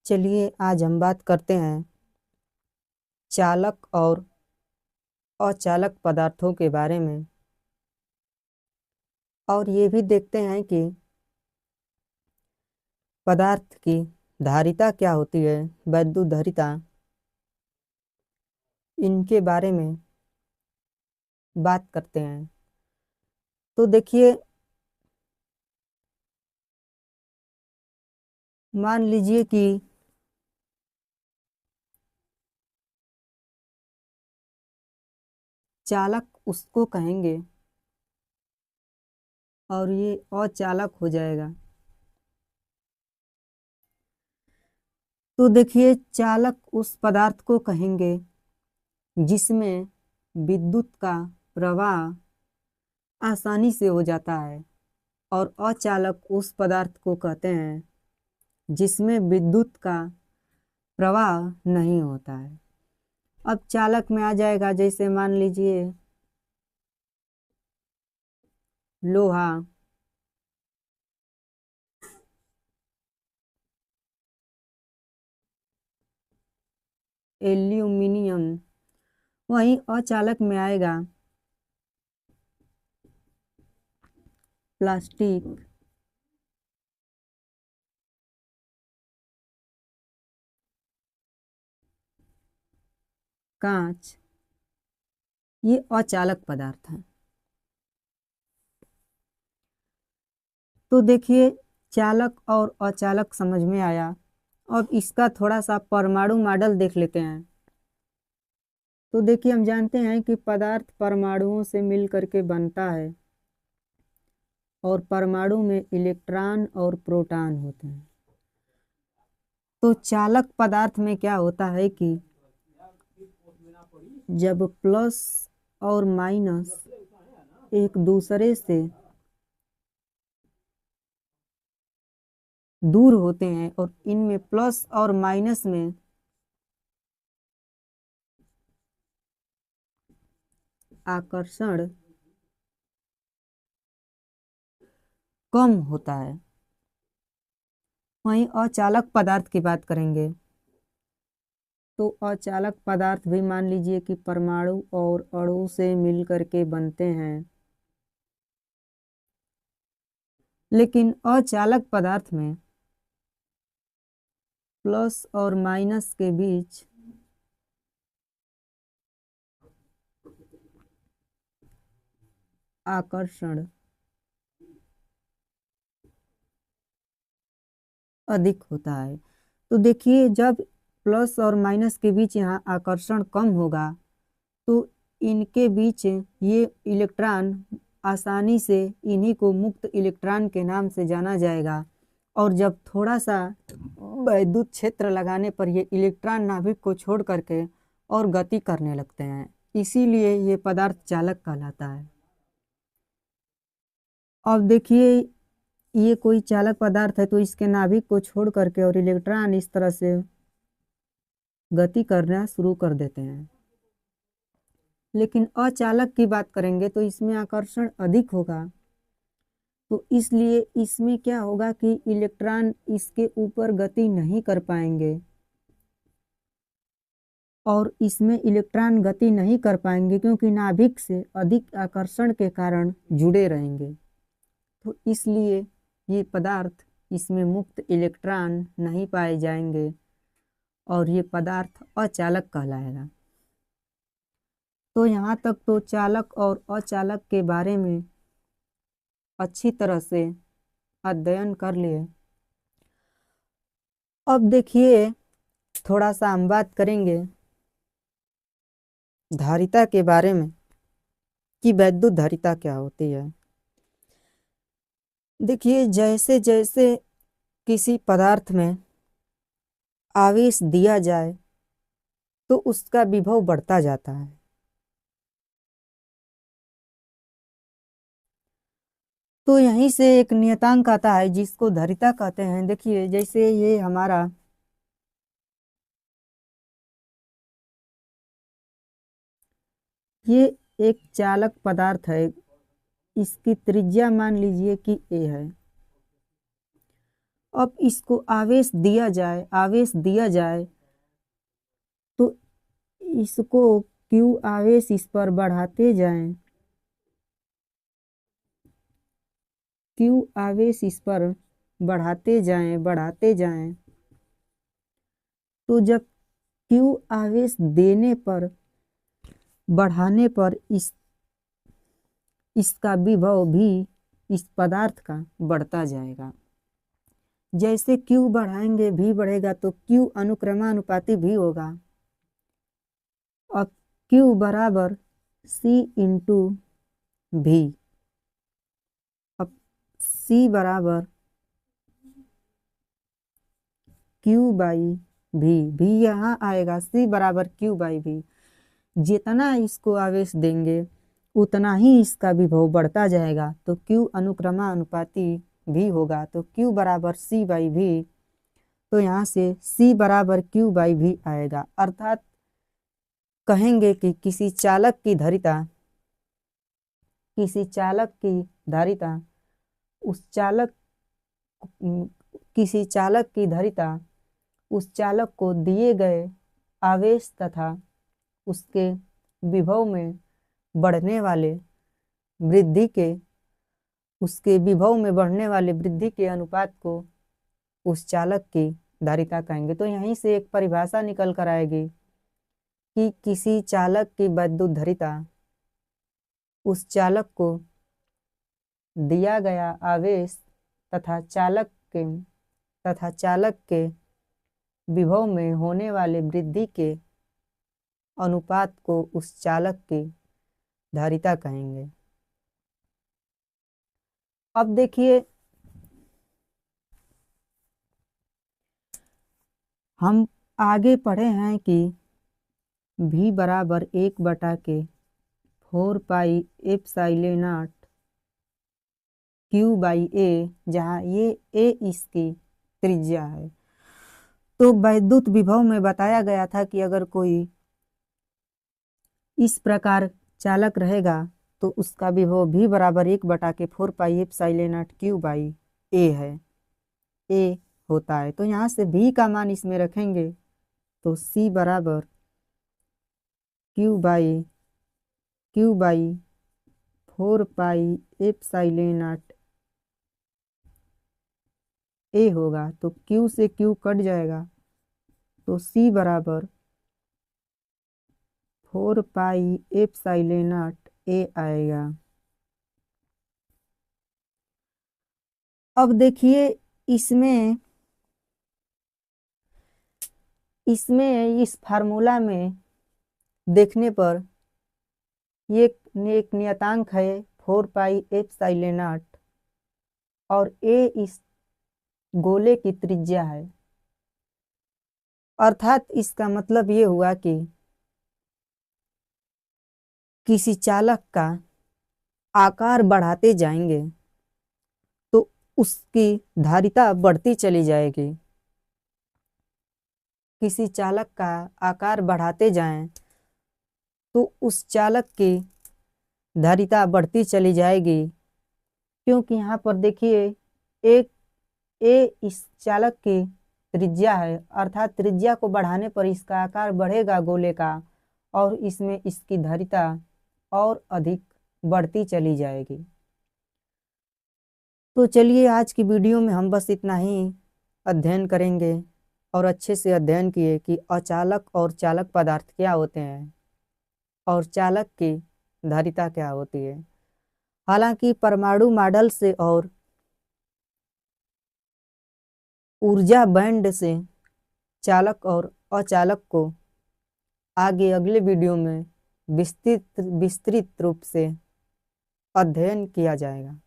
चलिए आज हम बात करते हैं चालक और अचालक पदार्थों के बारे में और ये भी देखते हैं कि पदार्थ की धारिता क्या होती है, वैद्युत धारिता, इनके बारे में बात करते हैं। तो देखिए, मान लीजिए कि चालक उसको कहेंगे और ये अचालक हो जाएगा। तो देखिए, चालक उस पदार्थ को कहेंगे जिसमें विद्युत का प्रवाह आसानी से हो जाता है, और अचालक उस पदार्थ को कहते हैं जिसमें विद्युत का प्रवाह नहीं होता है। अब चालक में आ जाएगा, जैसे मान लीजिए लोहा, एल्यूमिनियम। वहीं अचालक में आएगा प्लास्टिक, कांच। ये अचालक पदार्थ हैं। तो देखिए, चालक और अचालक समझ में आया। अब इसका थोड़ा सा परमाणु मॉडल देख लेते हैं। तो देखिए, हम जानते हैं कि पदार्थ परमाणुओं से मिल करके बनता है और परमाणु में इलेक्ट्रॉन और प्रोटॉन होते हैं। तो चालक पदार्थ में क्या होता है कि जब प्लस और माइनस एक दूसरे से दूर होते हैं और इनमें प्लस और माइनस में आकर्षण कम होता है। वहीं अचालक पदार्थ की बात करेंगे तो अचालक पदार्थ भी मान लीजिए कि परमाणु और अणु से मिल करके बनते हैं, लेकिन अचालक पदार्थ में प्लस और माइनस के बीच आकर्षण अधिक होता है। तो देखिए, जब प्लस और माइनस के बीच यहाँ आकर्षण कम होगा तो इनके बीच ये इलेक्ट्रॉन आसानी से, इन्हीं को मुक्त इलेक्ट्रॉन के नाम से जाना जाएगा। और जब थोड़ा सा विद्युत क्षेत्र लगाने पर ये इलेक्ट्रॉन नाभिक को छोड़ करके और गति करने लगते हैं, इसीलिए ये पदार्थ चालक कहलाता है। अब देखिए, ये कोई चालक पदार्थ है तो इसके नाभिक को छोड़ करके और इलेक्ट्रॉन इस तरह से गति करना शुरू कर देते हैं। लेकिन अचालक की बात करेंगे तो इसमें आकर्षण अधिक होगा, तो इसलिए इसमें क्या होगा कि इलेक्ट्रॉन इसके ऊपर गति नहीं कर पाएंगे, और इसमें इलेक्ट्रॉन गति नहीं कर पाएंगे क्योंकि नाभिक से अधिक आकर्षण के कारण जुड़े रहेंगे। तो इसलिए ये पदार्थ, इसमें मुक्त इलेक्ट्रॉन नहीं पाए जाएंगे और ये पदार्थ अचालक कहलाएगा। तो यहाँ तक तो चालक और अचालक के बारे में अच्छी तरह से अध्ययन कर लिए। अब देखिए, थोड़ा सा हम बात करेंगे धारिता के बारे में कि वैद्युत धारिता क्या होती है। देखिए, जैसे जैसे किसी पदार्थ में आवेश दिया जाए तो उसका विभव बढ़ता जाता है। तो यहीं से एक नियतांक आता है जिसको धारिता कहते हैं। देखिए, जैसे ये हमारा ये एक चालक पदार्थ है, इसकी त्रिज्या मान लीजिए कि ए है। अब इसको आवेश दिया जाए तो इसको Q आवेश इस पर बढ़ाते जाएं, Q आवेश इस पर बढ़ाते जाएं तो जब Q आवेश देने पर बढ़ाने पर इसका विभव भी इस पदार्थ का बढ़ता जाएगा। जैसे Q बढ़ाएंगे V बढ़ेगा तो Q अनुक्रमानुपाती भी होगा। अब Q बराबर C इंटू V, अब C बराबर Q बाई V यहाँ आएगा, C बराबर Q बाई V। जितना इसको आवेश देंगे उतना ही इसका विभव बढ़ता जाएगा, तो Q अनुक्रमानुपाती भी होगा, तो Q बराबर C बाई V। तो यहाँ से C बराबर Q बाई V आएगा। अर्थात कहेंगे कि किसी चालक की धारिता उस चालक को दिए गए आवेश तथा उसके विभव में बढ़ने वाले वृद्धि के अनुपात को उस चालक की धारिता कहेंगे। तो यहीं से एक परिभाषा निकल कर आएगी कि किसी चालक की वैद्युत धारिता उस चालक को दिया गया आवेश तथा चालक के विभव में होने वाले वृद्धि के अनुपात को उस चालक की धारिता कहेंगे। अब देखिए, हम आगे पढ़े हैं कि V बराबर 1/4 pi epsilon Q by A, जहाँ ये A इसकी त्रिज्या है। तो वैद्युत विभव में बताया गया था कि अगर कोई इस प्रकार चालक रहेगा तो उसका विभव V बराबर 1/4 pi epsilon Q by A है, A होता है। तो यहाँ से V का मान इसमें रखेंगे तो C बराबर Q by 4 pi epsilon A होगा। तो Q से Q कट जाएगा तो C बराबर 4 पाई एप्सिलॉन A आएगा। अब देखिए, इसमें इस फार्मूला में देखने पर ये एक नियतांक है 4 पाई एप्सिलॉन और A इस गोले की त्रिज्या है। अर्थात इसका मतलब ये हुआ कि किसी चालक का आकार बढ़ाते जाएंगे तो उसकी धारिता बढ़ती चली जाएगी। किसी चालक का आकार बढ़ाते जाएं तो उस चालक की धारिता बढ़ती चली जाएगी, क्योंकि यहाँ पर देखिए एक A इस चालक की त्रिज्या है। अर्थात त्रिज्या को बढ़ाने पर इसका आकार बढ़ेगा गोले का और इसमें इसकी धारिता और अधिक बढ़ती चली जाएगी। तो चलिए, आज की वीडियो में हम बस इतना ही अध्ययन करेंगे और अच्छे से अध्ययन किए कि अचालक और चालक पदार्थ क्या होते हैं और चालक की धारिता क्या होती है। हालांकि परमाणु मॉडल से और ऊर्जा बैंड से चालक और अचालक को आगे अगले वीडियो में विस्तृत रूप से अध्ययन किया जाएगा।